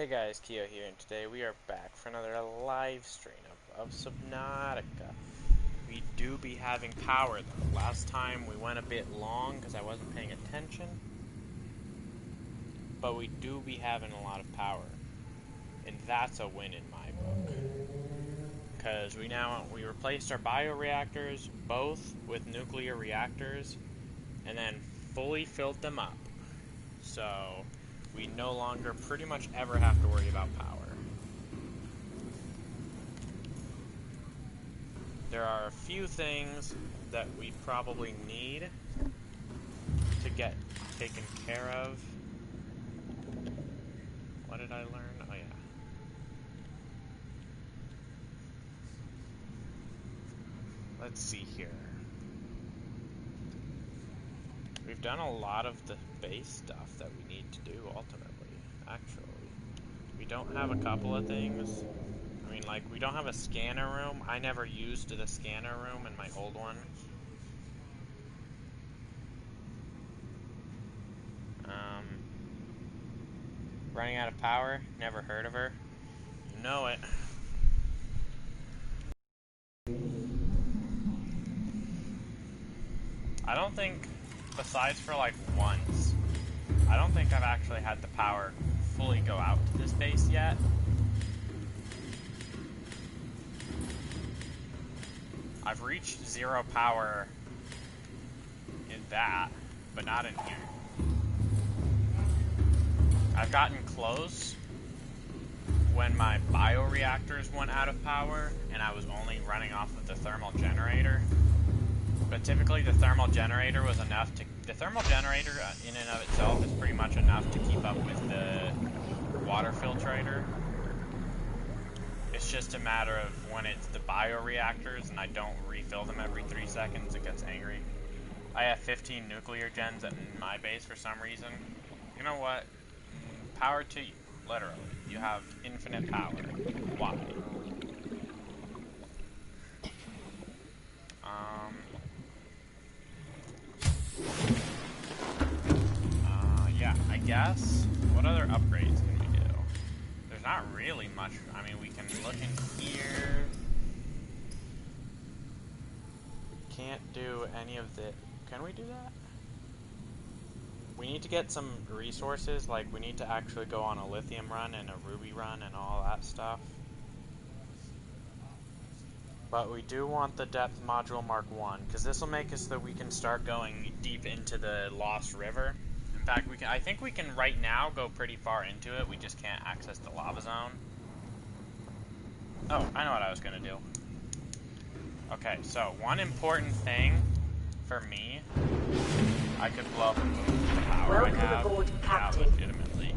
Hey guys, Keo here, and today we are back for another live stream of Subnautica. We do be having power though. Last time we went a bit long because I wasn't paying attention, but we do be having a lot of power, and that's a win in my book. Because we replaced our bioreactors both with nuclear reactors, and then fully filled them up. So we no longer pretty much ever have to worry about power. There are a few things that we probably need to get taken care of. What did I learn? Oh yeah. Let's see here. We've done a lot of the base stuff that we need to do ultimately, actually. We don't have a couple of things. I mean, like, we don't have a scanner room. I never used the scanner room in my old one. Running out of power. Never heard of her. You know it. I don't think, besides for like once, I don't think I've actually had the power fully go out to this base yet. I've reached zero power in that, but not in here. I've gotten close when my bioreactors went out of power and I was only running off of the thermal generator. But typically the thermal generator was enough to... The thermal generator in and of itself is pretty much enough to keep up with the water filtrator. It's just a matter of when it's the bioreactors and I don't refill them every 3 seconds, it gets angry. I have 15 nuclear gens in my base for some reason. You know what? Power to you, literally. You have infinite power. Why? Yeah, I guess. What other upgrades can we do? There's not really much. I mean, we can look in here. Can't do any of the... Can we do that? We need to get some resources, like we need to actually go on a lithium run and a ruby run and all that stuff. But we do want the depth module Mark 1, because this will make us so that we can start going deep into the Lost River. In fact, I think we can right now go pretty far into it, we just can't access the lava zone. Oh, I know what I was going to do. Okay, so one important thing for me, I could blow up and move the power I have. Aboard, Captain. Yeah, legitimately.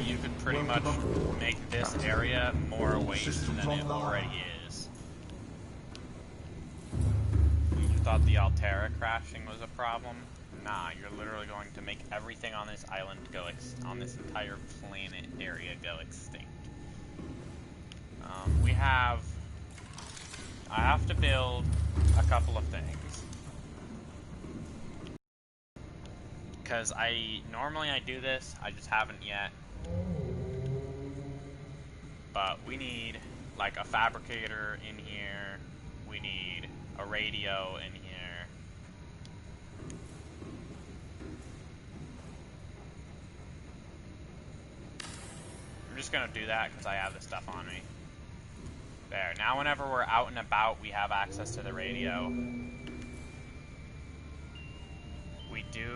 You could pretty much make this area more a waste than it already is. You thought the Altera crashing was a problem? Nah, you're literally going to make everything on this island go on this entire planet area go extinct. I have to build a couple of things. Because normally I do this, I just haven't yet. But we need, like, a fabricator in here. We need a radio in here. I'm just gonna do that because I have this stuff on me. There. Now whenever we're out and about, we have access to the radio. We do...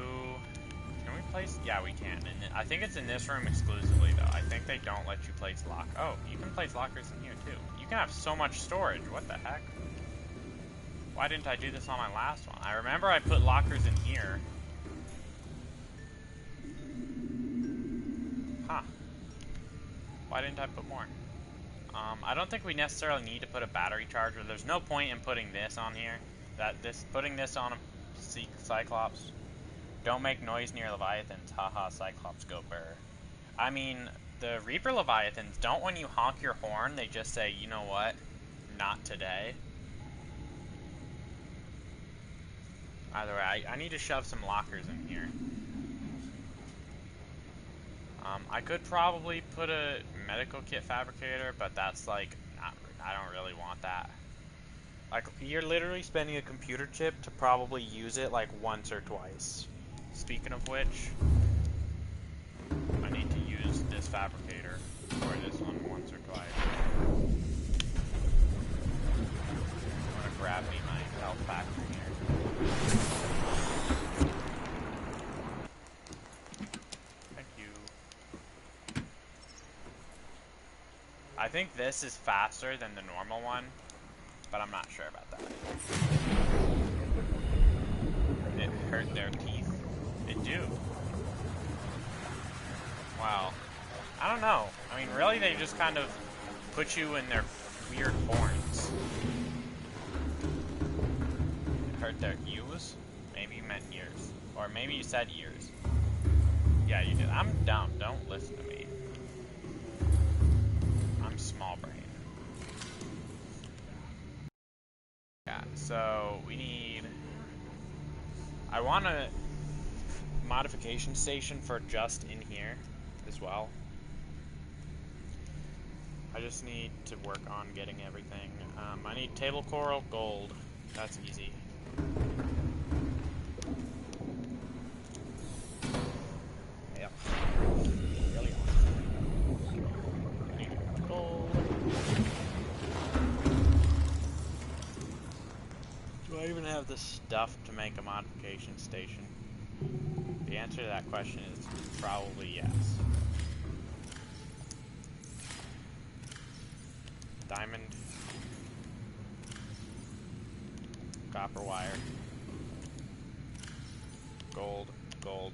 Can we place... Yeah, we can. And I think it's in this room exclusively, though. I think they don't let you place lock... Oh, you can place lockers in here, too. You can have so much storage. What the heck? Why didn't I do this on my last one? I remember I put lockers in here. Huh. Why didn't I put more? I don't think we necessarily need to put a battery charger. There's no point in putting this on here. Putting this on a Cyclops. Don't make noise near Leviathans. Haha, Cyclops go burr. I mean, the Reaper Leviathans don't, when you honk your horn, they just say, you know what? Not today. Either way, I need to shove some lockers in here. I could probably put a medical kit fabricator, but that's like, I don't really want that. Like, you're literally spending a computer chip to probably use it like once or twice. Speaking of which, I need to use this fabricator, or this one, once or twice. I'm gonna grab me my health pack from here. Thank you. I think this is faster than the normal one, but I'm not sure about that. It hurt their teeth. It do. Wow. I don't know. I mean, really, they just kind of put you in their weird horns. It hurt their ears? Maybe you meant ears. Or maybe you said ears. Yeah, you did. I'm dumb. Don't listen to me. I'm small brain. Yeah, so we need... I want a modification station for just in here as well. I just need to work on getting everything. I need table coral, gold. That's easy. Yep. Really awesome. I need gold. Do I even have the stuff to make a modification station? The answer to that question is probably yes. Diamond, copper wire, gold, gold.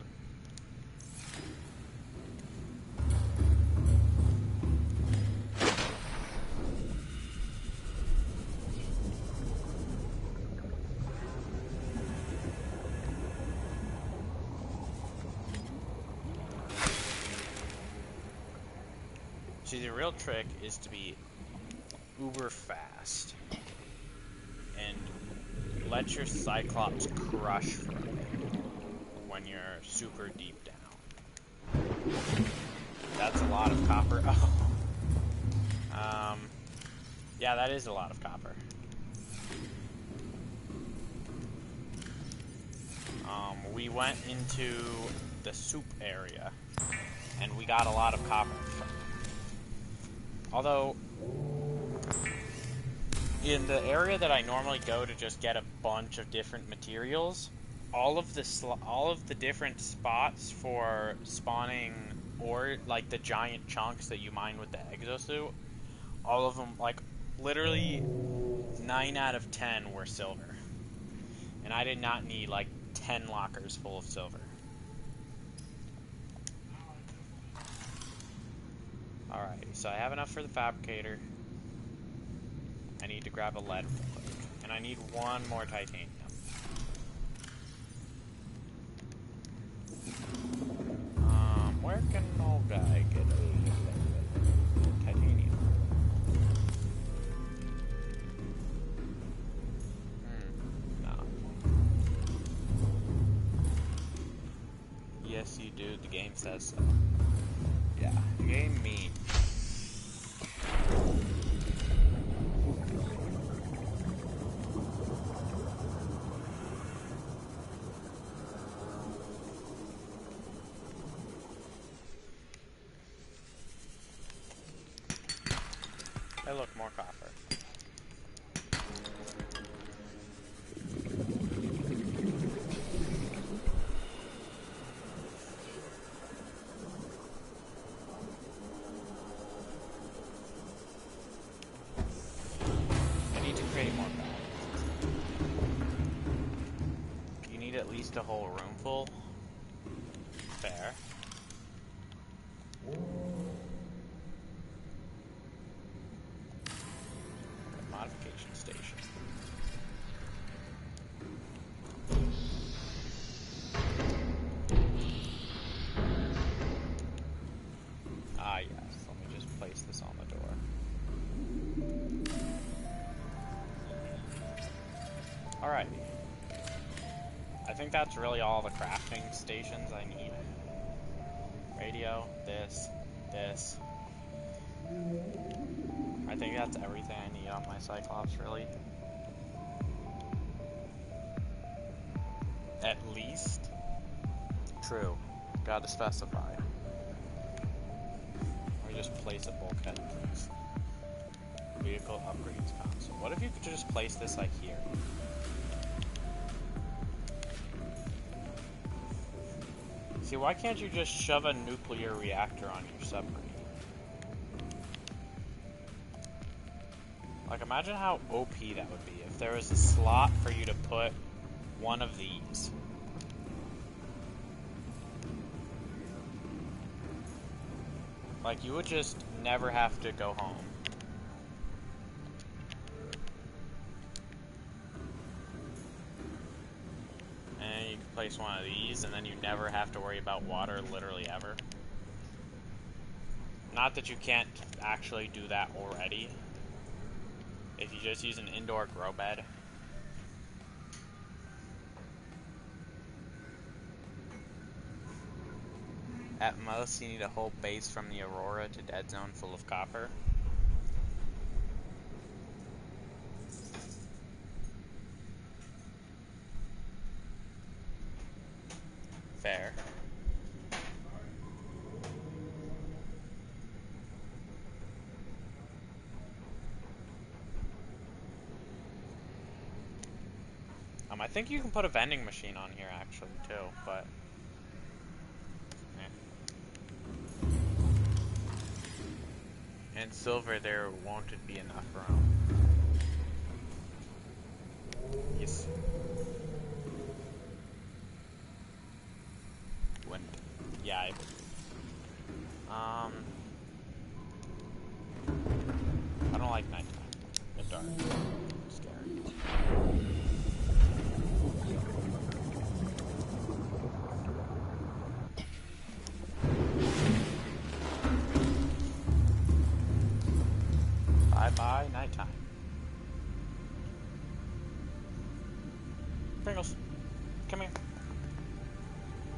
See, the real trick is to be uber fast and let your Cyclops crush through when you're super deep down. That's a lot of copper. Oh. Yeah, that is a lot of copper. We went into the soup area and we got a lot of copper. Although, in the area that I normally go to just get a bunch of different materials, all of the different spots for spawning ore, like the giant chunks that you mine with the exosuit, all of them, like, literally 9 out of 10 were silver. And I did not need, like, 10 lockers full of silver. Alright, so I have enough for the fabricator. I need to grab a lead real quick. And I need one more titanium. Where can an old guy get a titanium? No. Yes, you do. The game says so. Yeah, the game means. Hey, look, more copper. I need to create more batteries. You need at least a whole room full. Fair. Modification station. Ah, yes. Let me just place this on the door. Alright. I think that's really all the crafting stations I need. Radio, this. I think that's everything I need on my Cyclops, really. At least. True. Gotta specify. Or just place a bulkhead, please. Vehicle upgrades console. What if you could just place this like here? See, why can't you just shove a nuclear reactor on your submarine? Like, imagine how OP that would be if there was a slot for you to put one of these. Like, you would just never have to go home. And you could place one of these, and then you never have to worry about water literally ever. Not that you can't actually do that already. If you just use an indoor grow bed. At most, you need a whole base from the Aurora to Dead Zone full of copper. Fair. I think you can put a vending machine on here actually too, but and silver there won't be enough room. Yes. When? Yeah. I don't like nighttime. It's dark. It's scary. Bye-bye, nighttime. Pringles, come here.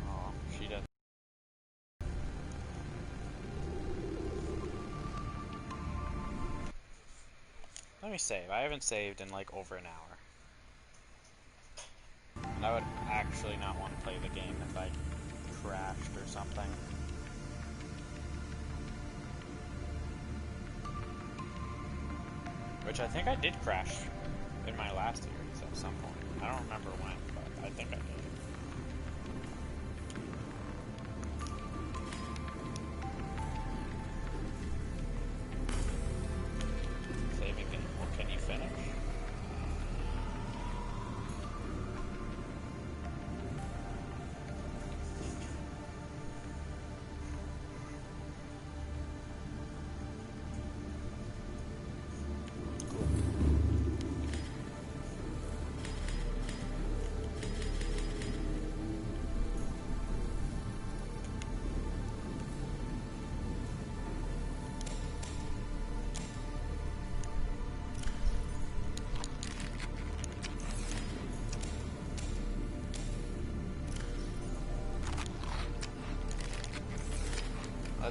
Oh, she does. Let me save. I haven't saved in like over an hour. And I would actually not want to play the game if I crashed or something. Which I think I did crash in my last series at some point. I don't remember when, but I think I did. Saving game. Well, can you finish?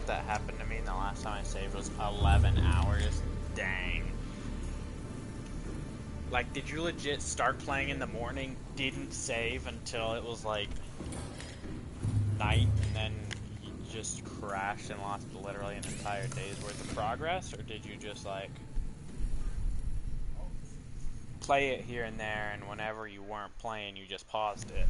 That happened to me, and the last time I saved was 11 hours. Dang. Like, did you legit start playing in the morning, didn't save until it was like night, and then you just crashed and lost literally an entire day's worth of progress? Or did you just like play it here and there, and whenever you weren't playing, you just paused it?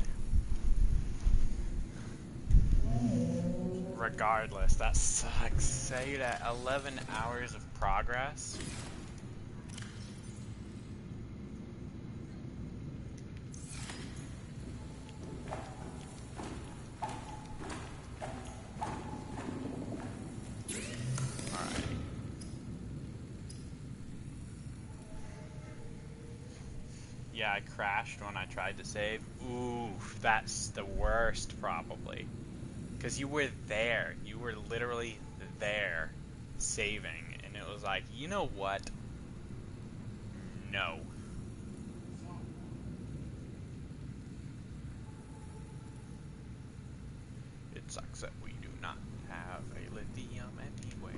Regardless, that sucks. Say that 11 hours of progress. Alright. Yeah, I crashed when I tried to save. Ooh, that's the worst, probably. Because you were there. You were literally there saving. And it was like, you know what? No. It sucks that we do not lithium everywhere.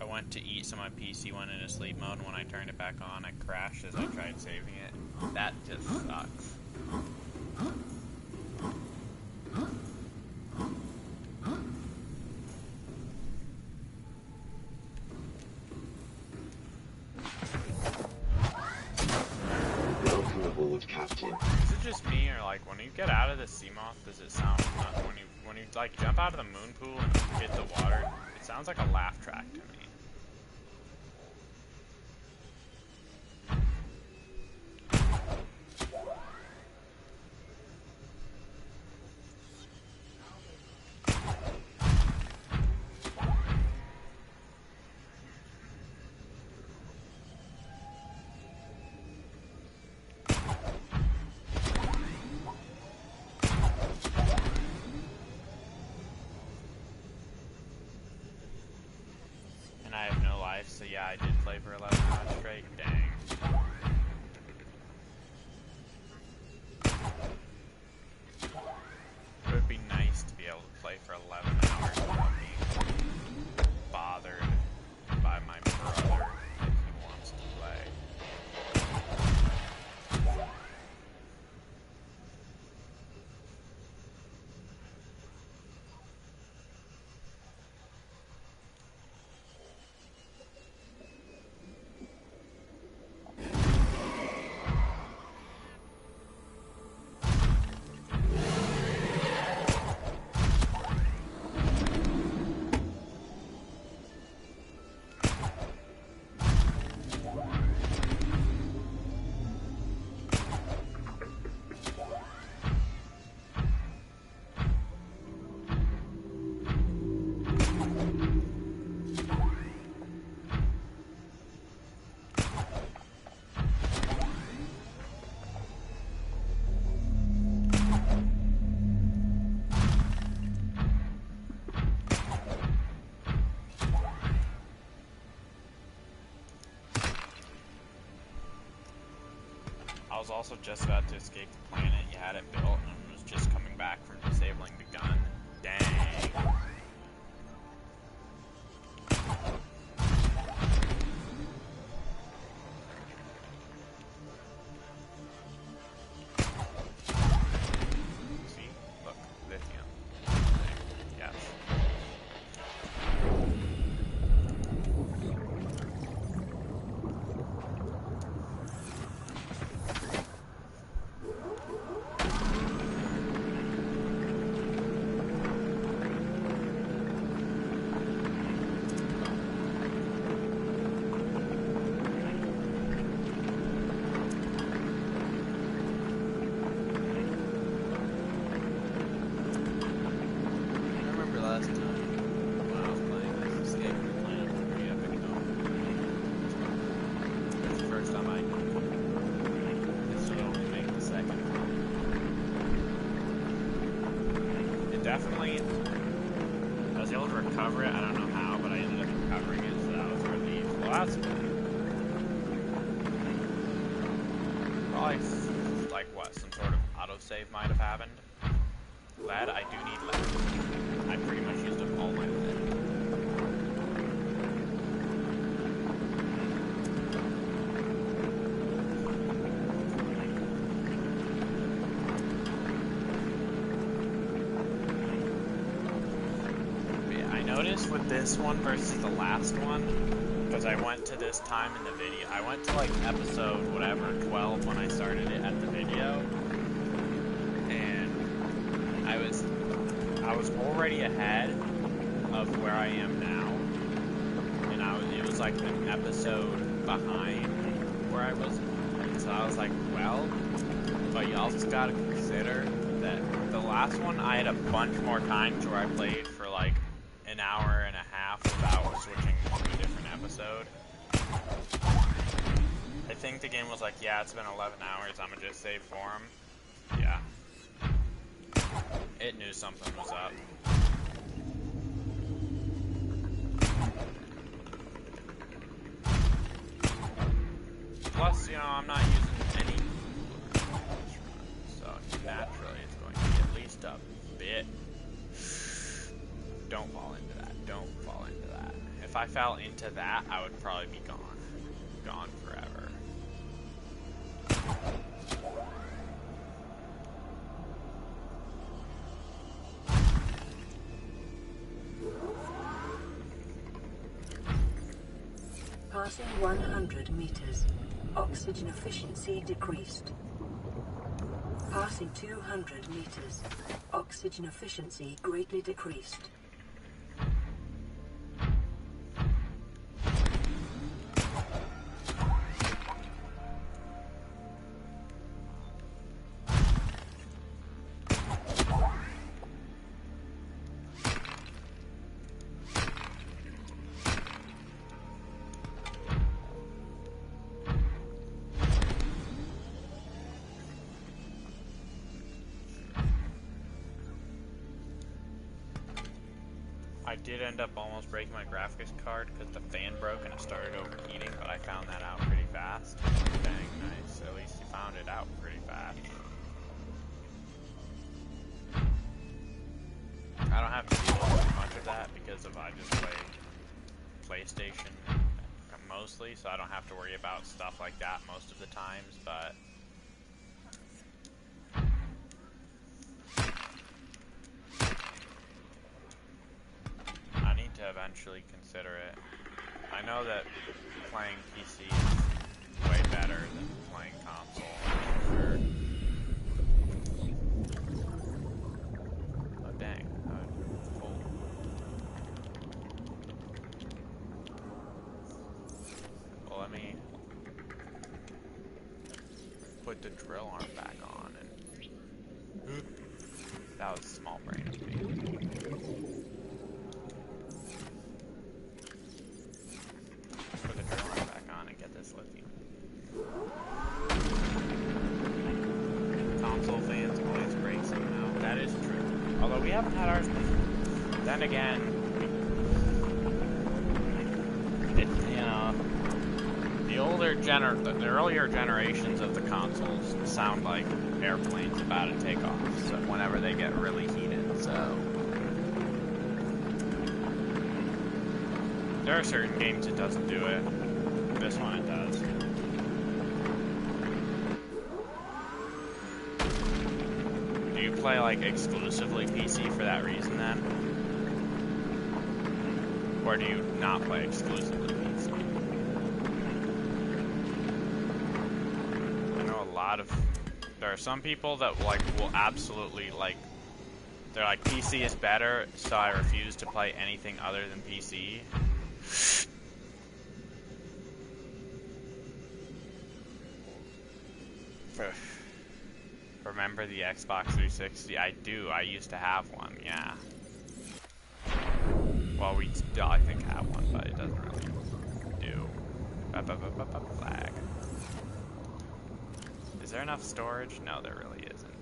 I went to eat, so my PC went into sleep mode, and when I turned it back on, it crashed as I tried saving it. That just sucks. Welcome aboard, Captain. Is it just me, or like when you get out of the Seamoth, does it sound when you like jump out of the moon pool and hit the water? It sounds like a laugh track to me. And I have no life, so yeah, I did play for 11 hours straight. Dang. It would be nice to be able to play for 11 hours without being bothered by my brother if he wants to play. I was also just about to escape the planet. You had it built and was just coming back from disabling the gun. Dang. See? Look, lithium. Yes. Definitely, I was able to recover it. I don't know how, but I ended up recovering it, so that was a relief. Well, that's good. Probably, like, what, some sort of autosave might have happened. Lead, I do need lead. I pretty much used up all my lead. Notice with this one versus the last one, because I went to this time in the video, I went to like episode whatever 12 when I started it at the video, and I was already ahead of where I am now, and it was like an episode behind where I was, so I was like, well, but you also gotta consider that the last one I had a bunch more times where I played for like an hour and a half without switching to a different episode. I think the game was like, yeah, it's been 11 hours, I'm gonna just save for him. Yeah. It knew something was up. Plus, you know, I'm not using any, so naturally it's going to be at least a bit. Don't fall into that. Don't fall into that. If I fell into that, I would probably be gone. Gone forever. Passing 100 meters. Oxygen efficiency decreased. Passing 200 meters. Oxygen efficiency greatly decreased. I did end up almost breaking my graphics card because the fan broke and it started overheating, but I found that out pretty fast. Dang, nice. At least you found it out pretty fast. I don't have to deal with much of that because I just play PlayStation mostly, so I don't have to worry about stuff like that most of the times, but to eventually consider it. I know that playing PC is way better than playing console, for sure. Oh dang, full. Well, let me put the drill arm back on, and that was small brain of me. Put the drill arm back on and get this lithium. Console fans always break somehow. That is true. Although we haven't had ours before. Then again, you know, the earlier generations of the consoles sound like airplanes about to take off. So whenever they get really heated, so. There are certain games it doesn't do it. This one it does. Do you play like exclusively PC for that reason then? Or do you not play exclusively PC? I know a lot of... There are some people that like will absolutely like... They're like, PC is better, so I refuse to play anything other than PC. Remember the Xbox 360? I do. I used to have one, yeah. Well, we still, I think, have one, but it doesn't really do. Lag. Is there enough storage? No, there really isn't.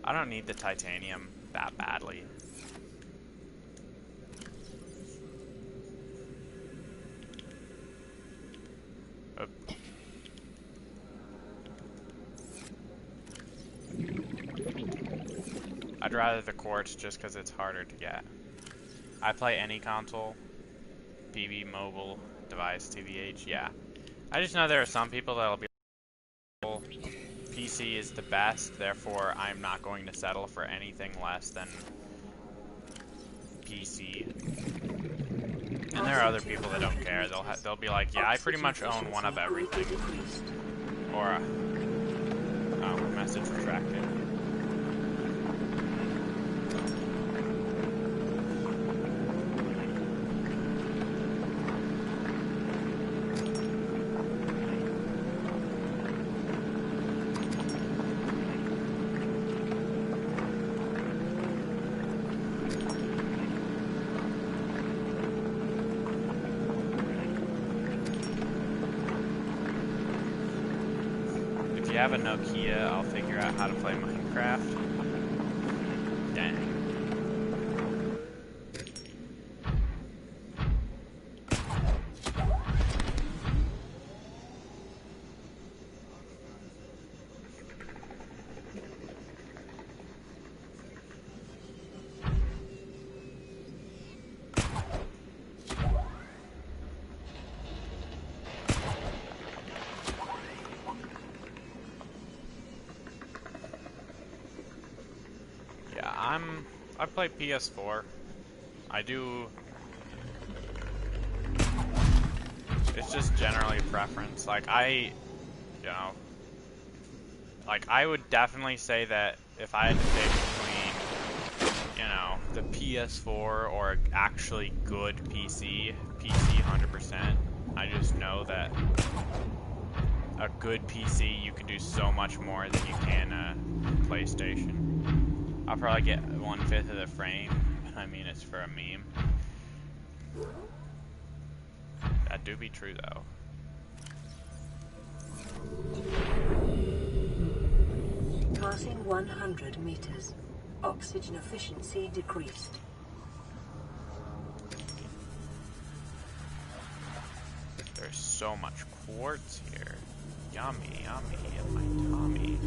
I don't need the titanium that badly. Oop. I'd rather the quartz just because it's harder to get. I play any console, PB, mobile, device, TVH, yeah. I just know there are some people that'll be PC is the best, therefore I'm not going to settle for anything less than PC. And there are other people that don't care. They'll be like, yeah, I pretty much own one of everything. Or oh, message retracted. have a Nokia, I'll figure out how to play Minecraft. Dang. I play PS4. I do. It's just generally preference. Like I would definitely say that if I had to pick between, the PS4 or actually good PC 100%. I just know that a good PC you can do so much more than you can a PlayStation. I'll probably get 1/5 of the frame. I mean, it's for a meme. That do be true, though. Passing 100 meters. Oxygen efficiency decreased. There's so much quartz here. Yummy, yummy in my tummy.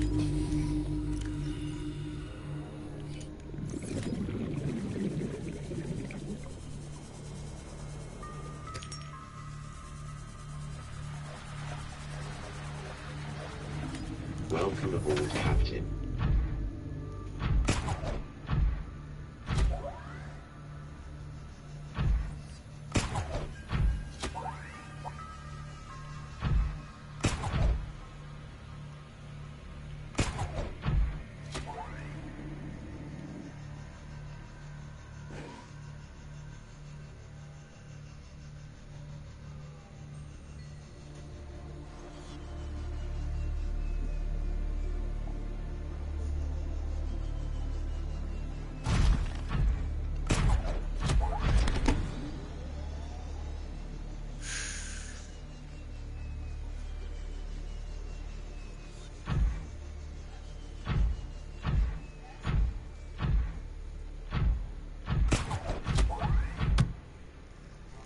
Welcome aboard, Captain.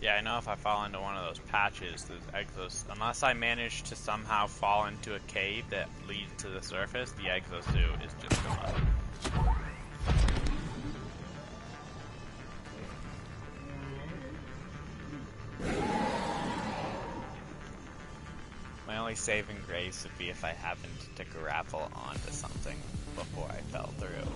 Yeah, I know if I fall into one of those patches, those exos, unless I manage to somehow fall into a cave that leads to the surface, the exosuit is just gone. My only saving grace would be if I happened to grapple onto something before I fell through.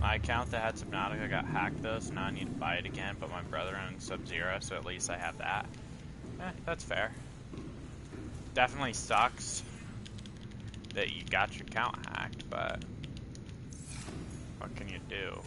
My account that had Subnautica got hacked though, so now I need to buy it again, but my brother owns Sub-Zero, so at least I have that. That's fair. Definitely sucks that you got your account hacked, but what can you do?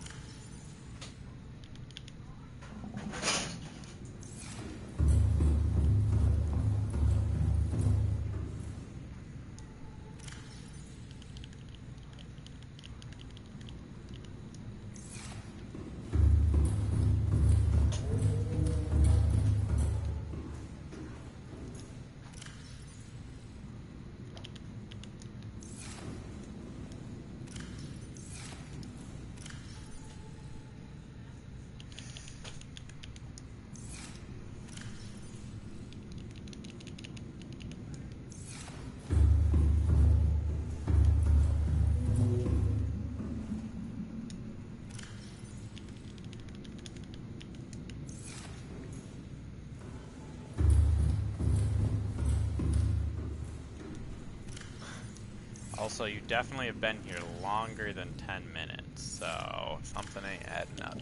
Also, you definitely have been here longer than 10 minutes, so something ain't adding up.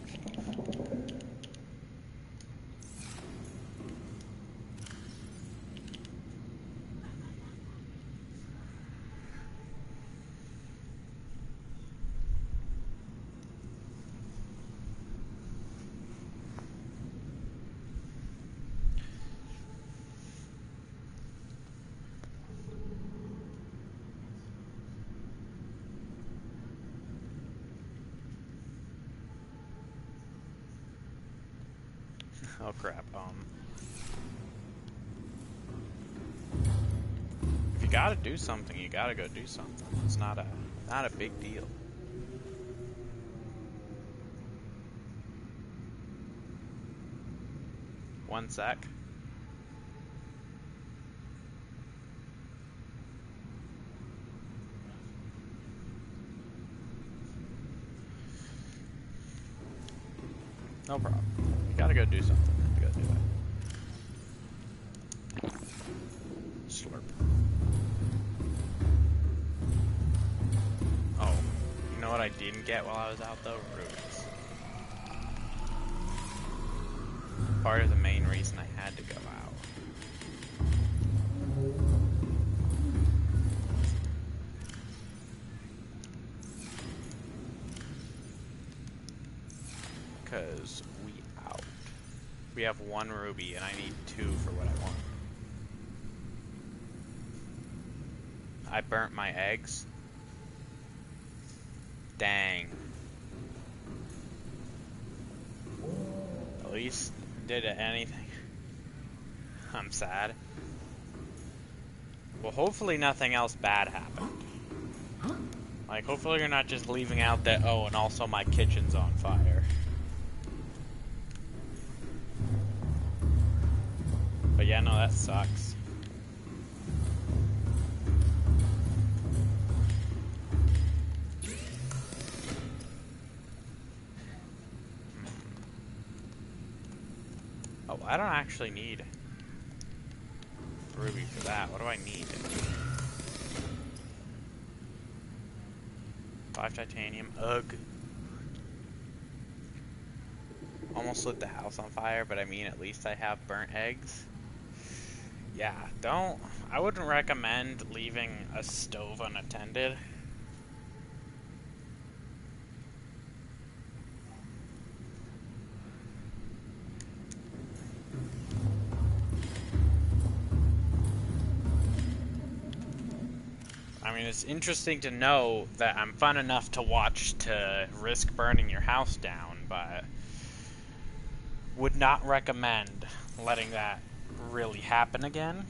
Oh crap, if you gotta do something, you gotta go do something. It's not a big deal. One sec. No problem. You gotta go do something. You gotta do that. Slurp. Oh, you know what I didn't get while I was out though? Rubies. Part of the main reason I had to go out. Because we out. We have 1 ruby and I need 2 for what I want. I burnt my eggs. Dang. At least did anything. I'm sad. Well, hopefully nothing else bad happened. Like, hopefully you're not just leaving out that, oh, and also my kitchen's on fire. But yeah, no, that sucks. Oh, I don't actually need ruby for that. What do I need? 5 titanium. Ugh. Almost lit the house on fire, but I mean, at least I have burnt eggs. Yeah, I wouldn't recommend leaving a stove unattended. I mean, it's interesting to know that I'm fun enough to watch to risk burning your house down, but would not recommend letting that really happen again.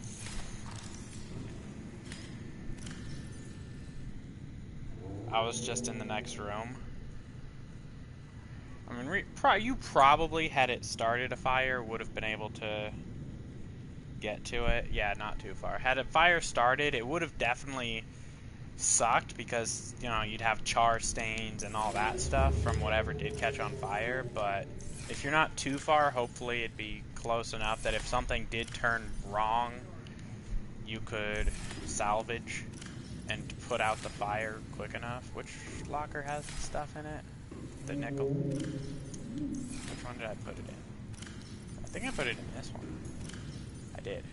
I was just in the next room. I mean, you probably, had it started a fire, would have been able to get to it. Yeah, not too far. Had a fire started, it would have definitely sucked because, you know, you'd have char stains and all that stuff from whatever did catch on fire, but if you're not too far, hopefully it'd be close enough that if something did turn wrong, you could salvage and put out the fire quick enough. Which locker has the stuff in it? The nickel? Which one did I put it in? I think I put it in this one. I did.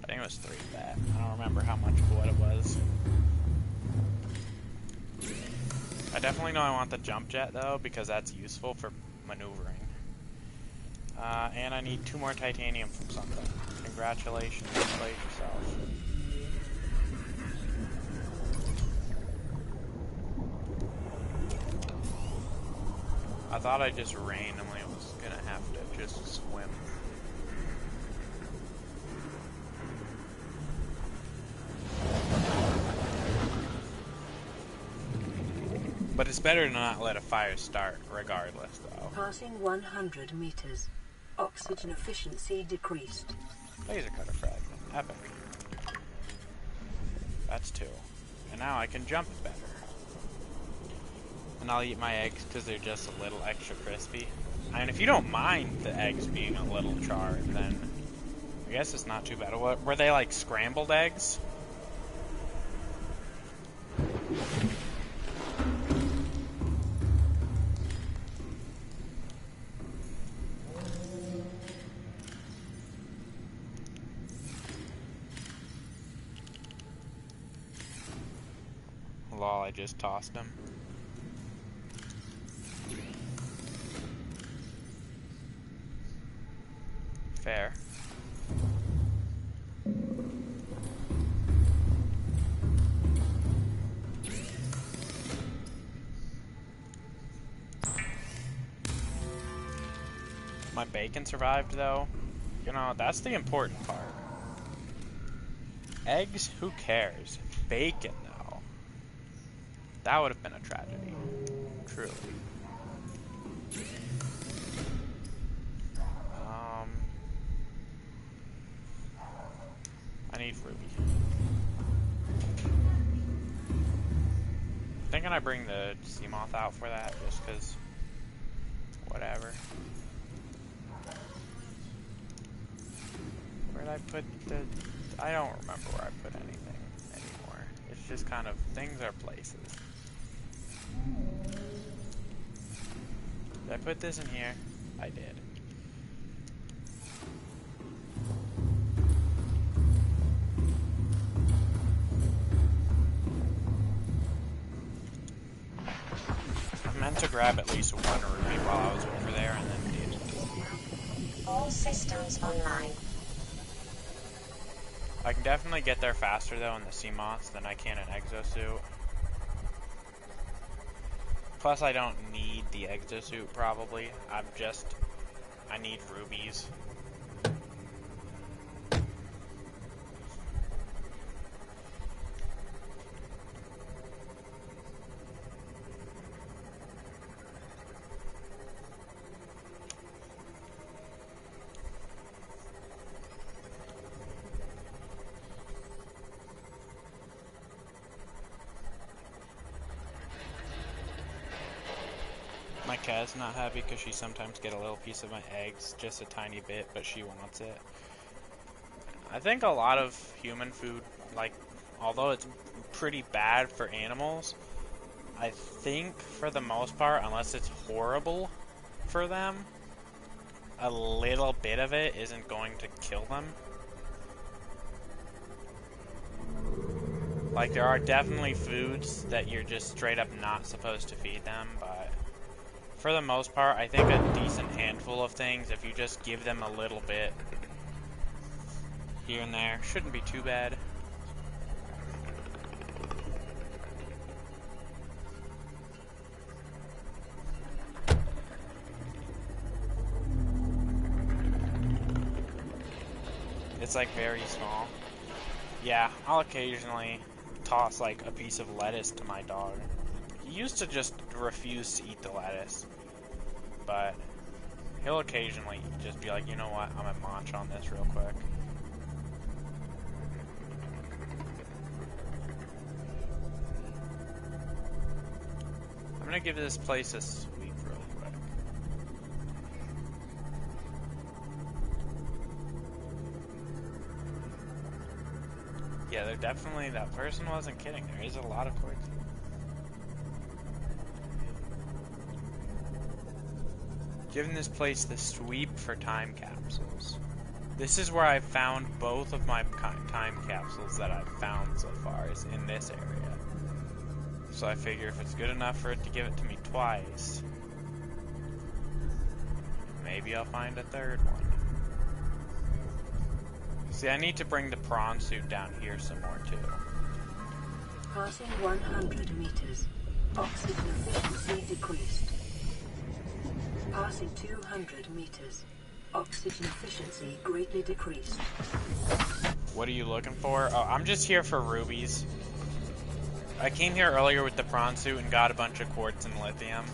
I think it was 3 of that. I don't remember how much of what it was. I definitely know I want the jump jet though, because that's useful for maneuvering. And I need 2 more titanium from something. Congratulations, you played yourself. I thought I just randomly was gonna have to just swim. But it's better to not let a fire start regardless, though. Passing 100 meters. Oxygen efficiency decreased. Laser cutter fragment. Epic. That's 2. And now I can jump better. And I'll eat my eggs because they're just a little extra crispy. I mean, if you don't mind the eggs being a little charred, then I guess it's not too bad. Were they like scrambled eggs? Lol, I just tossed him. Fair. My bacon survived though. You know, that's the important part. Eggs, who cares? Bacon though. That would have been a tragedy. Truly. I need Ruby. Thinking I bring the sea moth out for that, just cause whatever. Where'd I put the... I don't remember where I put anything anymore. It's just kind of, things are places. Did I put this in here? I did. I meant to grab at least one ruby while I was over there and then did. All systems online. I can definitely get there faster though in the sea moths than I can in exosuit. Plus I don't need the exosuit probably. I need rubies. My cat's not happy because she sometimes get a little piece of my eggs, just a tiny bit, but she wants it. I think a lot of human food, like, although it's pretty bad for animals, I think for the most part, unless it's horrible for them, a little bit of it isn't going to kill them. Like, there are definitely foods that you're just straight up not supposed to feed them, but for the most part, I think a decent handful of things, if you just give them a little bit here and there, shouldn't be too bad. It's like very small. Yeah, I'll occasionally toss like a piece of lettuce to my dog. He used to just refuse to eat the lettuce, but he'll occasionally just be like, you know what, I'm gonna munch on this real quick. I'm gonna give this place a sweep real quick. Yeah, they're definitely, that person wasn't kidding, there is a lot of quartz. Giving this place the sweep for time capsules. This is where I found both of my time capsules that I've found so far, is in this area. So I figure if it's good enough for it to give it to me twice, maybe I'll find a third one. See, I need to bring the prawn suit down here some more too. Passing 100 meters. Oxygen efficiency decreased. Passing 200 meters. Oxygen efficiency greatly decreased. What are you looking for? Oh, I'm just here for rubies. I came here earlier with the prawn suit and got a bunch of quartz and lithium.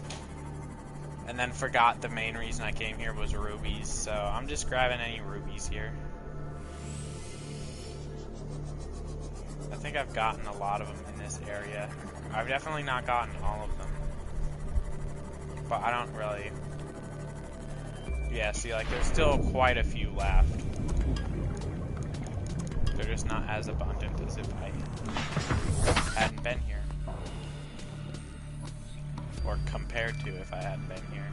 And then forgot the main reason I came here was rubies, so I'm just grabbing any rubies here. I think I've gotten a lot of them in this area. I've definitely not gotten all of them. But I don't really... Yeah, see, like, there's still quite a few left. They're just not as abundant as if I hadn't been here. Or compared to if I hadn't been here.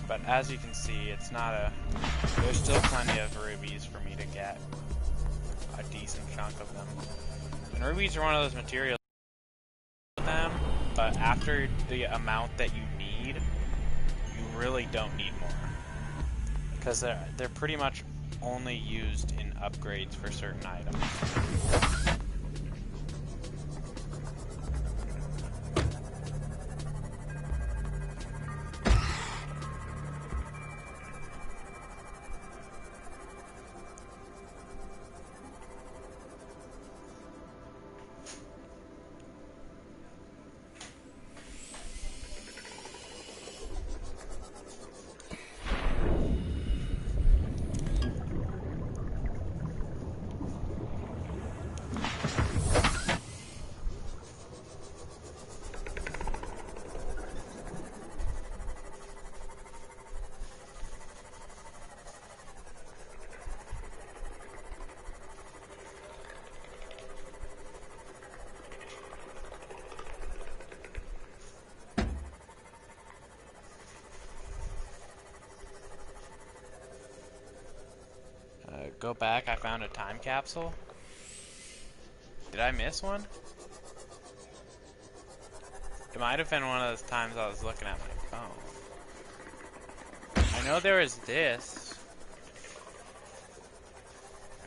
But as you can see, it's not a... There's still plenty of rubies for me to get a decent chunk of them. And rubies are one of those materials but after the amount that you need, you really don't need more. Because they're pretty much only used in upgrades for certain items. Go back, I found a time capsule. Did I miss one? It might have been one of those times I was looking at my phone. I know there is this.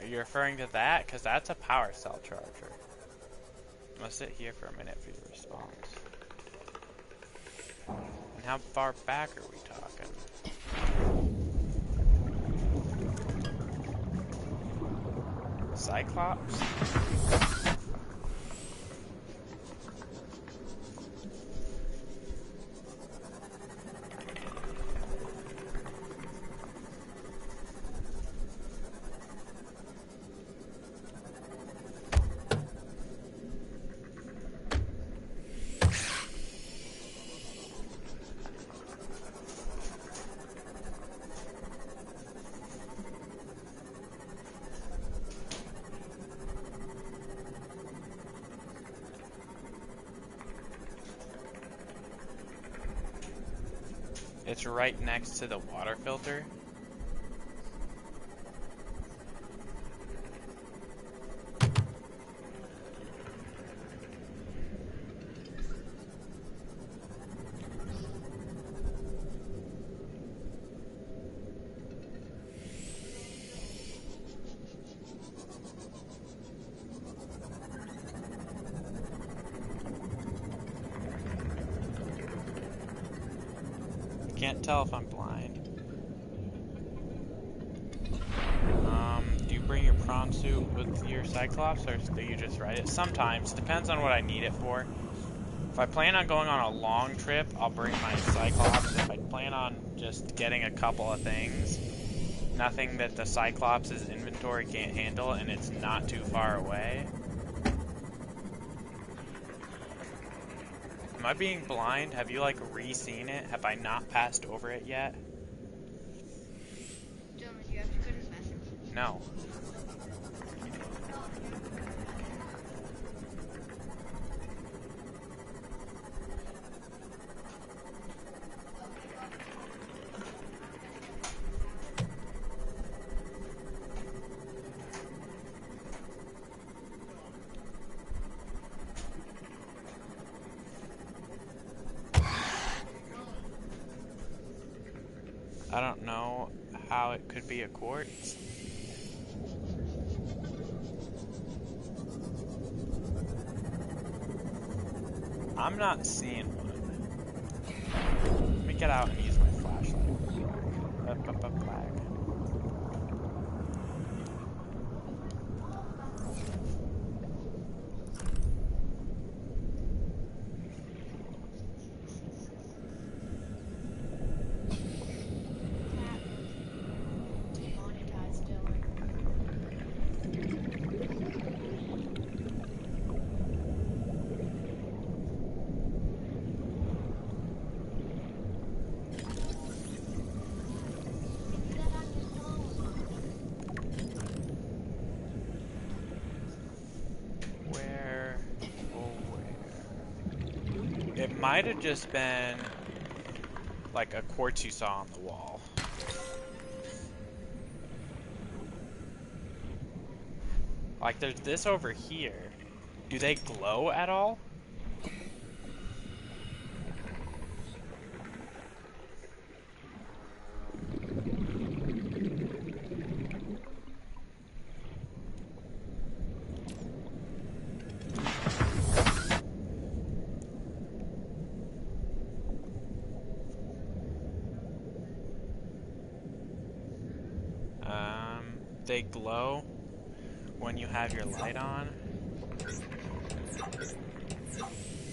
Are you referring to that? Because that's a power cell charger. I'm gonna sit here for a minute for your response. And how far back are we talking? Cyclops? It's right next to the water filter. Can't tell if I'm blind. Do you bring your prawn suit with your Cyclops, or do you just ride it? Sometimes. Depends on what I need it for. If I plan on going on a long trip, I'll bring my Cyclops. If I plan on just getting a couple of things, nothing that the Cyclops' inventory can't handle, and it's not too far away. Am I being blind? Have you, like, re-seen it? Have I not passed over it yet? Gentlemen, do you have to go to the bathroom? No. I don't know how it could be a quartz. I'm not seeing one. Let me get out and use my flashlight. Flag. It might have just been like a quartz you saw on the wall. Like there's this over here. Do they glow at all? they glow when you have your light on.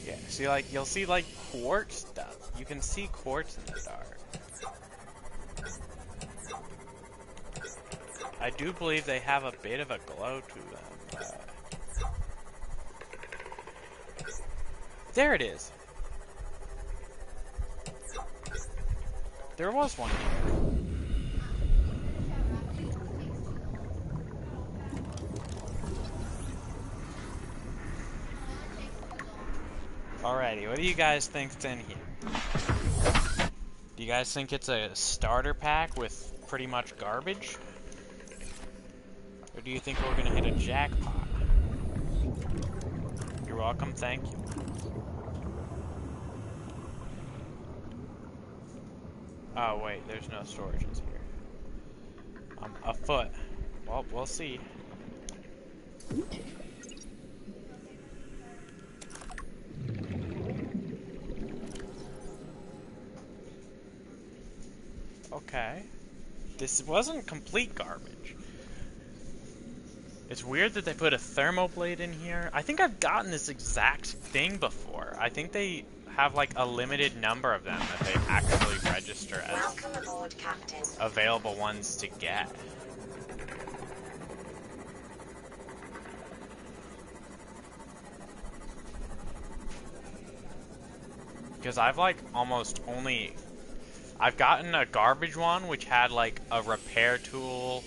Yeah, see, like, you'll see, like, quartz stuff. You can see quartz in the dark. I do believe they have a bit of a glow to them. There it is. There was one here. Alrighty, what do you guys think's in here? Do you guys think it's a starter pack with pretty much garbage? Or do you think we're gonna hit a jackpot? You're welcome, thank you. Oh wait, there's no storages here. A foot. Well, we'll see. Okay. This wasn't complete garbage. It's weird that they put a thermoblade in here. I think I've gotten this exact thing before. I think they have like a limited number of them that they actually register as Welcome aboard, Captain. available ones to get. Because I've like almost only... I've gotten a garbage one which had like a repair tool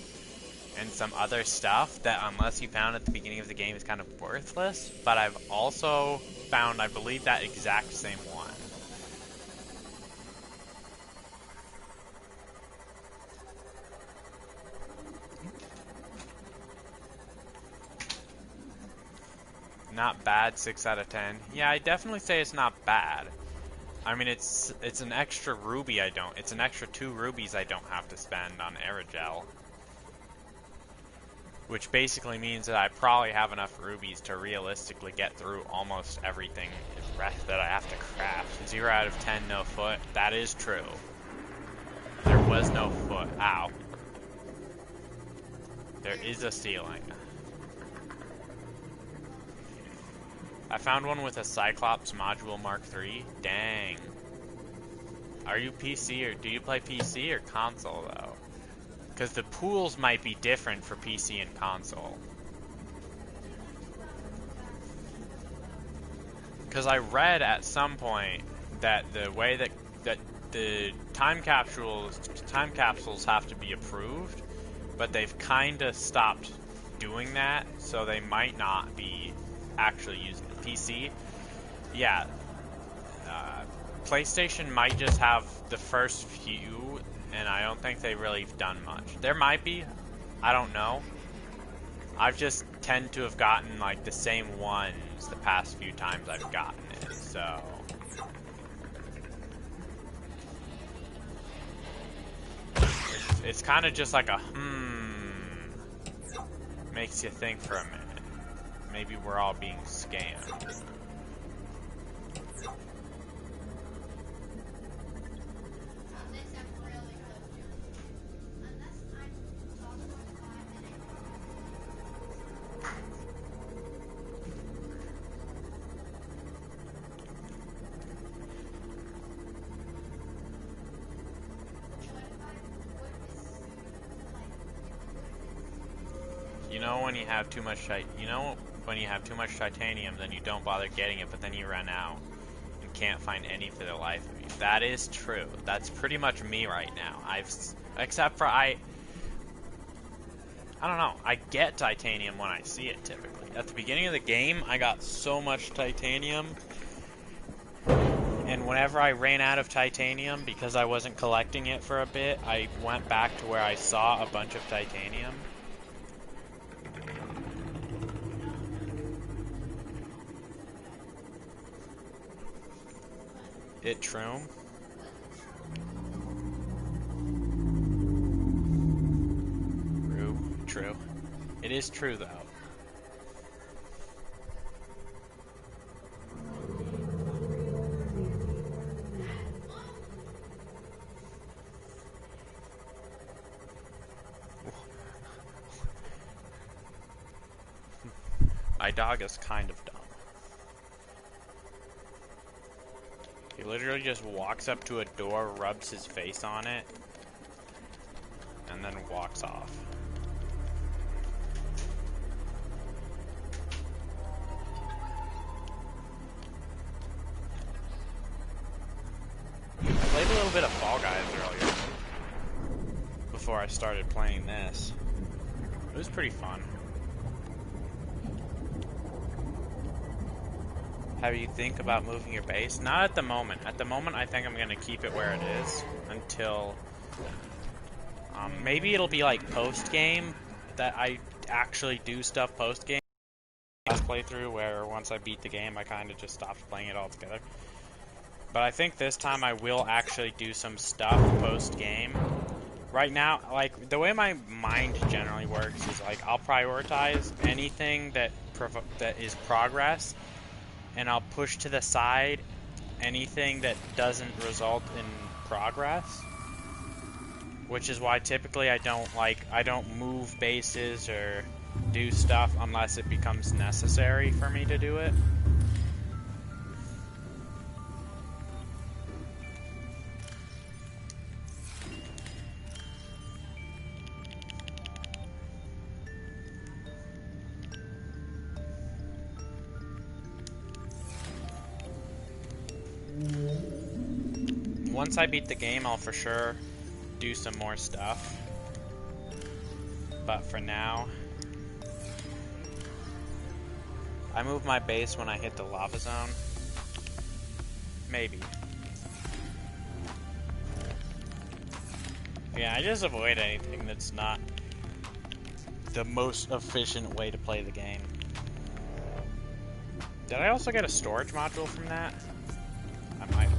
and some other stuff that, unless you found at the beginning of the game, is kind of worthless. But I've also found, I believe, that exact same one. Not bad, 6 out of 10. Yeah, I definitely say it's not bad. I mean, it's an extra ruby it's an extra 2 rubies I don't have to spend on aerogel. Which basically means that I probably have enough rubies to realistically get through almost everything that I have to craft. 0 out of 10, no foot. That is true. There was no foot. Ow. There is a ceiling. I found one with a Cyclops module Mark III. Dang. Are you PC or do you play PC or console though? Because the pools might be different for PC and console. Because I read at some point that the way that the time capsules have to be approved, but they've kind of stopped doing that, so they might not be actually using the PC. Yeah, PlayStation might just have the first few, and I don't think they really have done much. There might be, I don't know. I've just tend to have gotten like the same ones the past few times I've gotten it, so. It's kind of just like a makes you think for a minute. Maybe we're all being scammed. You know when you have too much titanium, then you don't bother getting it, but then you run out and can't find any for the life of you. That is true. That's pretty much me right now. Except for I don't know. I get titanium when I see it typically. At the beginning of the game, I got so much titanium, and whenever I ran out of titanium because I wasn't collecting it for a bit, I went back to where I saw a bunch of titanium. It true. True. It is true though. My dog is kind of dumb. He literally just walks up to a door, rubs his face on it, and then walks off. I played a little bit of Fall Guys earlier, before I started playing this. It was pretty fun. How do you think about moving your base? Not at the moment. At the moment, I think I'm going to keep it where it is until... maybe it'll be like post-game, that I actually do stuff post-game. Last playthrough, where once I beat the game, I kind of just stopped playing it altogether. But I think this time I will actually do some stuff post-game. Right now, like, the way my mind generally works is, like, I'll prioritize anything that is progress, and I'll push to the side anything that doesn't result in progress. Which is why typically I don't move bases or do stuff unless it becomes necessary for me to do it. Once I beat the game, I'll for sure do some more stuff. But for now, I move my base when I hit the lava zone. Maybe. Yeah, I just avoid anything that's not the most efficient way to play the game. Did I also get a storage module from that? I might have.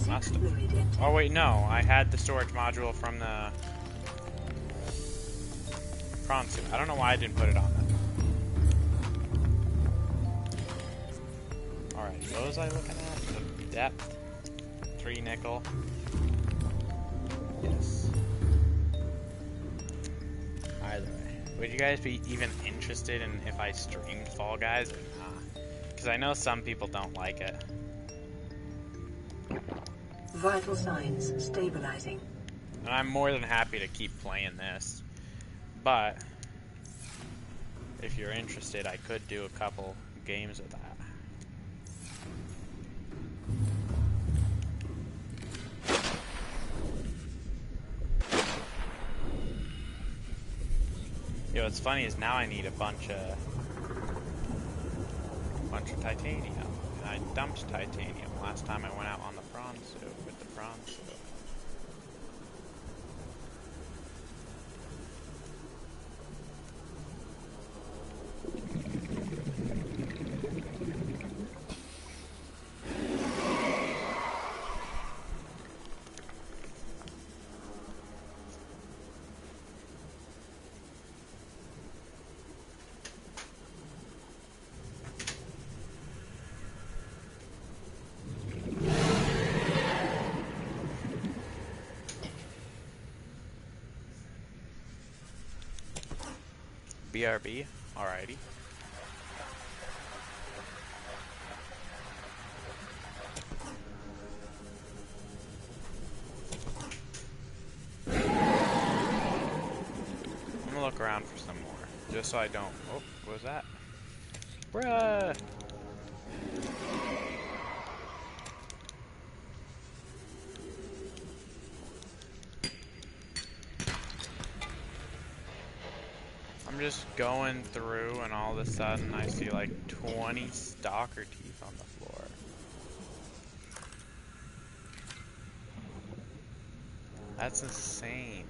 Must have. Oh wait, no. I had the storage module from the prawn suit. I don't know why I didn't put it on that. Alright, what was I looking at? The depth. 3 nickel. Yes. Either way. Would you guys be even interested in if I streamed Fall Guys or not? Because I know some people don't like it. Vital signs stabilizing. And I'm more than happy to keep playing this. But if you're interested, I could do a couple games of that. Yo, what's funny is now I need a bunch of titanium. And I dumped titanium last time I went out on the prawn suit with the prawn suit. BRB, alrighty. I'm gonna look around for some more, just so I don't. Oh, what was that? Bruh! I'm just going through, and all of a sudden I see like 20 stalker teeth on the floor. That's insane.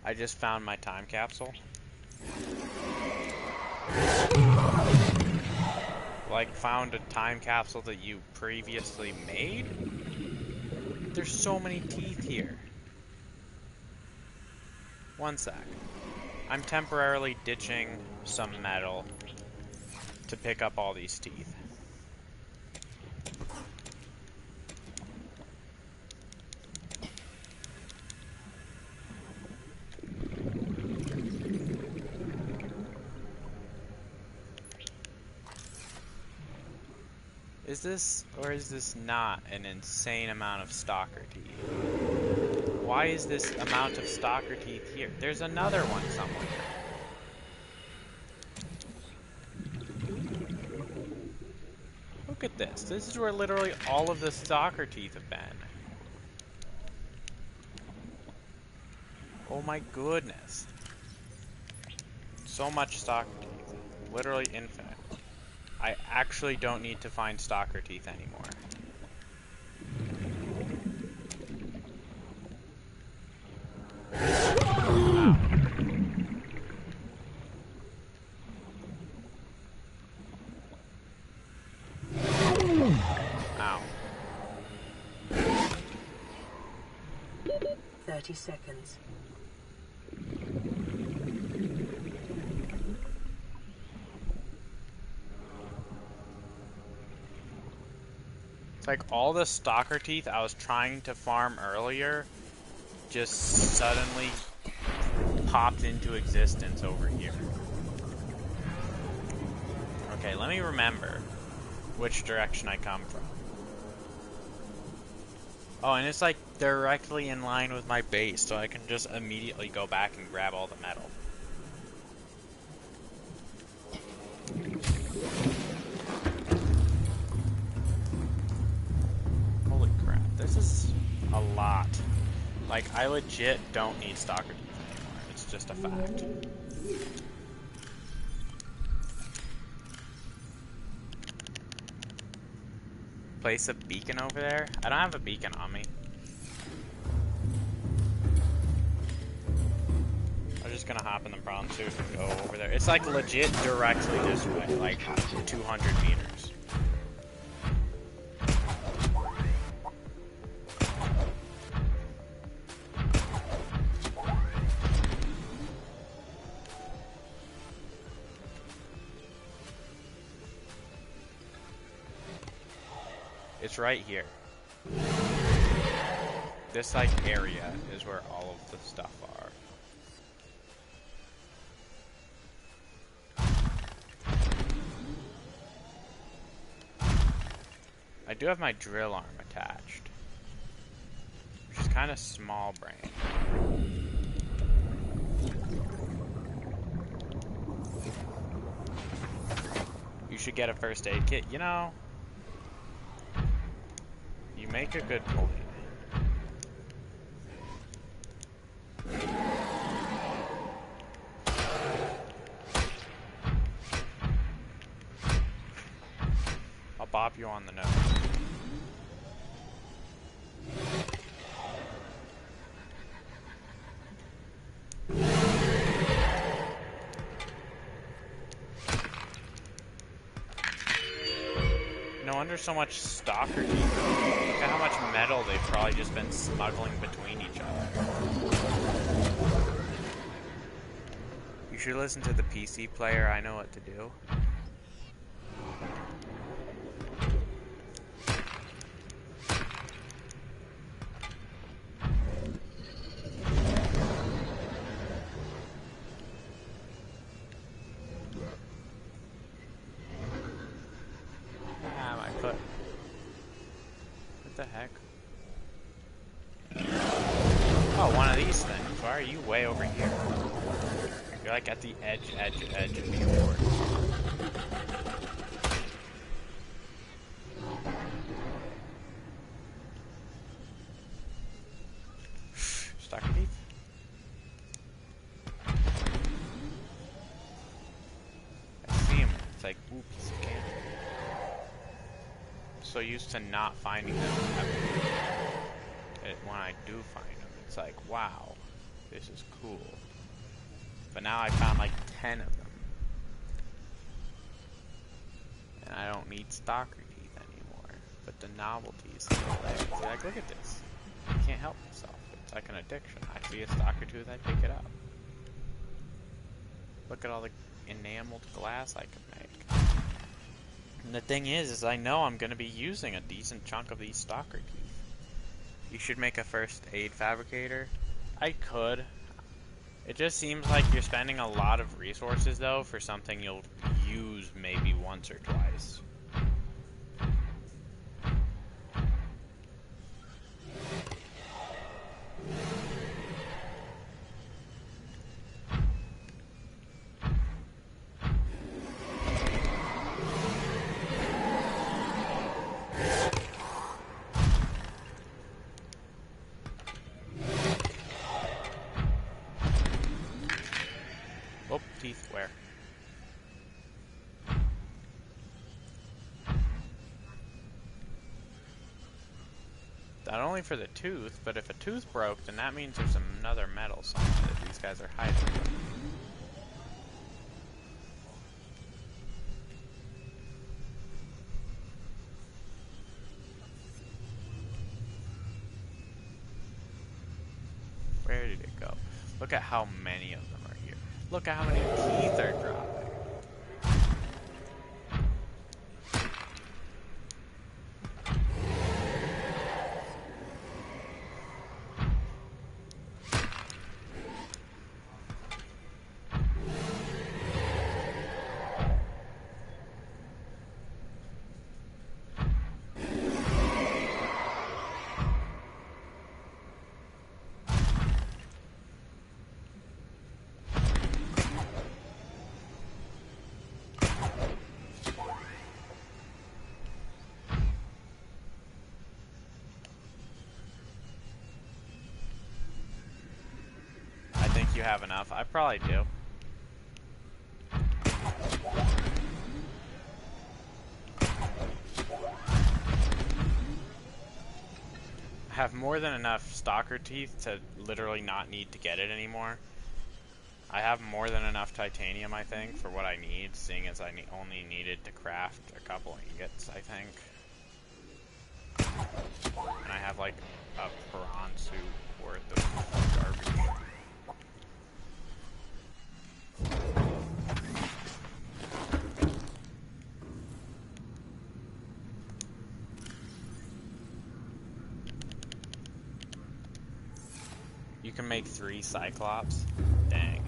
I just found my time capsule. Like, found a time capsule that you previously made? there's so many teeth here. One sec. I'm temporarily ditching some metal to pick up all these teeth. Is this, or is this not an insane amount of stalker teeth? Why is this amount of stalker teeth here? There's another one somewhere. Look at this. This is where literally all of the stalker teeth have been. Oh my goodness. So much stalker teeth. Literally infinite. I actually don't need to find stalker teeth anymore. Ow. 30 seconds. Like all the stalker teeth I was trying to farm earlier just suddenly popped into existence over here. Okay, let me remember which direction I come from. Oh, and it's like directly in line with my base, so I can just immediately go back and grab all the metal. This is a lot. Like, I legit don't need stalker teeth anymore. It's just a fact. Place a beacon over there? I don't have a beacon on me. I'm just gonna hop in the brown suit and go over there. It's like legit directly this way, like 200 meters. It's right here. This like area is where all of the stuff are. I do have my drill arm attached, which is kind of small brain. You should get a first aid kit, you know? You make a good point. I'll bop you on the nose. No wonder so much stalker teeth. Look at how much metal they've probably just been smuggling between each other. You should listen to the PC player. I know what to do. Are you way over here? You're like at the edge of the board. Stalker teeth? I see him. It's like, ooh, piece of candy. I'm so used to not finding them when I do find them, it's like, wow. This is cool. But now I found like 10 of them. And I don't need stalker teeth anymore. But the novelty is still there. See, like, look at this. can't help myself. It's like an addiction. I see a stalker tooth, I pick it up. Look at all the enameled glass I could make. And the thing is I know I'm going to be using a decent chunk of these stalker teeth. You should make a first aid fabricator. I could. It just seems like you're spending a lot of resources, though, for something you'll use maybe once or twice. Oh, teeth where? Not only for the tooth, but if a tooth broke, then that means there's another metal somewhere that these guys are hiding. Where did it go? Look at how many of them are here. Look at how many teeth are dropping. You have enough? I probably do. I have more than enough stalker teeth to literally not need to get it anymore. I have more than enough titanium, I think, for what I need, seeing as I only needed to craft a couple ingots, I think. And I have like a prawn soup worth of garbage. You can make 3 Cyclops? Dang.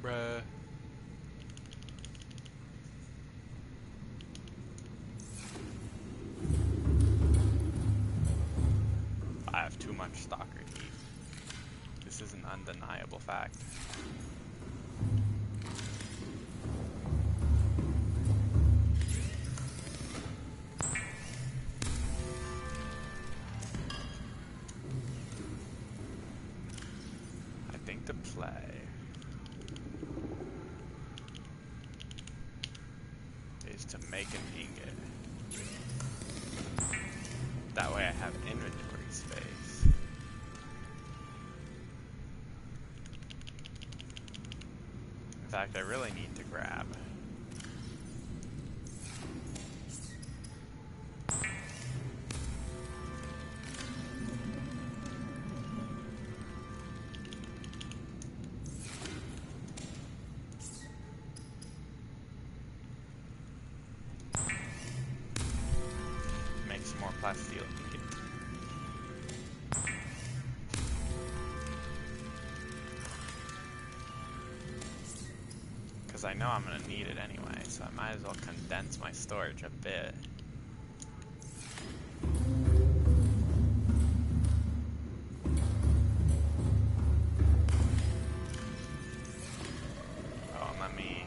Bruh. I have too much stalker teeth. This is an undeniable fact. I think the play is to make an ingot. That way I have inventory space. In fact, I really need to grab. plasteel plate. Because I know I'm going to need it anyway, so I might as well condense my storage a bit. Oh, and let me...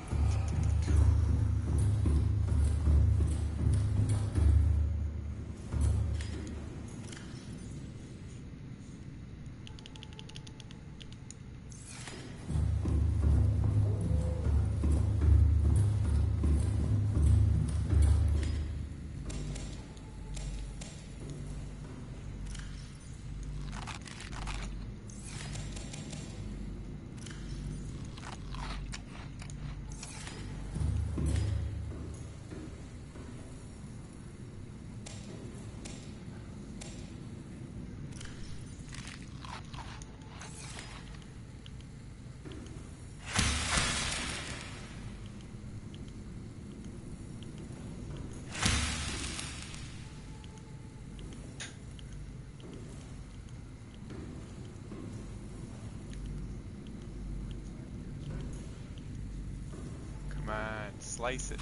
Come on, slice it.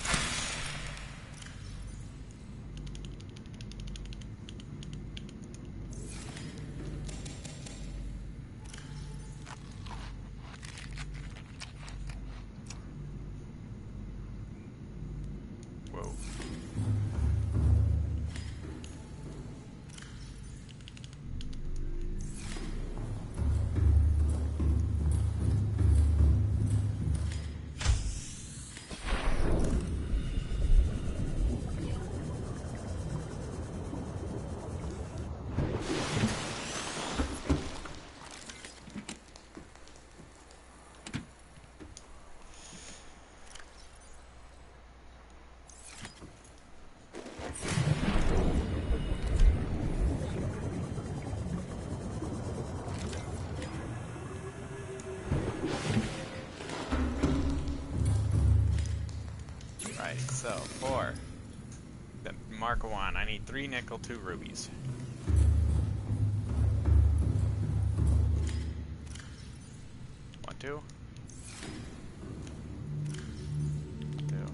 Whoa. Right, so for the Mark 1, I need 3 nickel, 2 rubies. One, two. Two.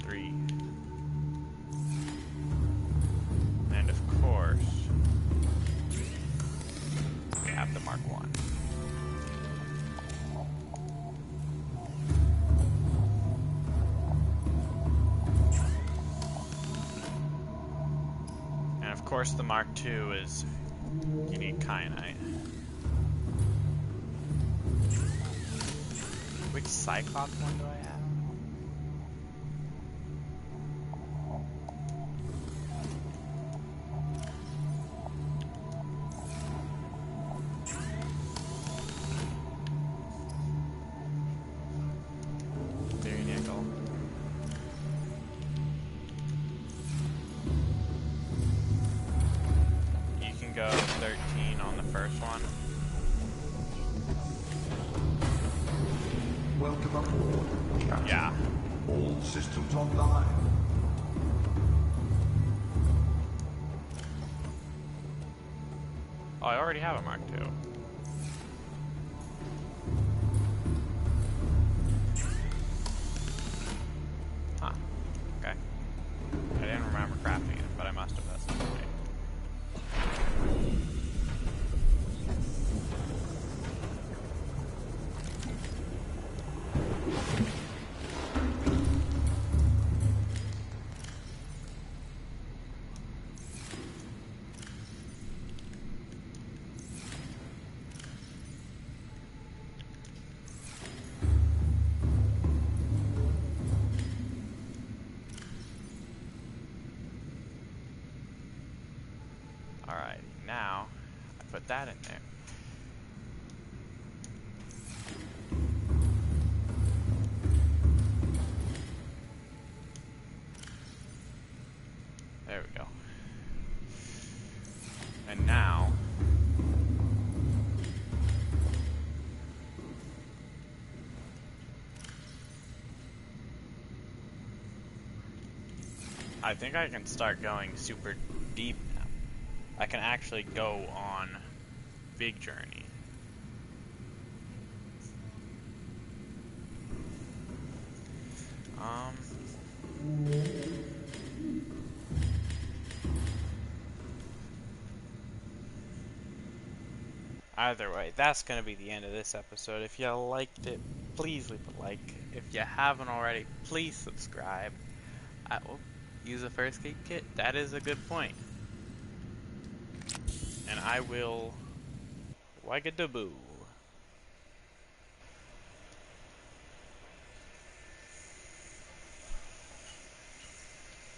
3. And of course, we have the Mark 1. Of course, the Mark II is you need kyanite. Which Cyclops one do I have? Three nickel. You can go 13 on the first one. Welcome aboard, Captain. Yeah. All systems online. Oh, I already have a Mark II. Huh. Okay. I didn't remember crafting it, but I must have. That's not right. Alright, now I put that in there. There we go. And now I think I can start going super deep now. I can actually go on big journey. Either way, that's going to be the end of this episode. If you liked it, please leave a like. If you haven't already, please subscribe. Use a first aid kit. That is a good point. And I will... Wagadaboo.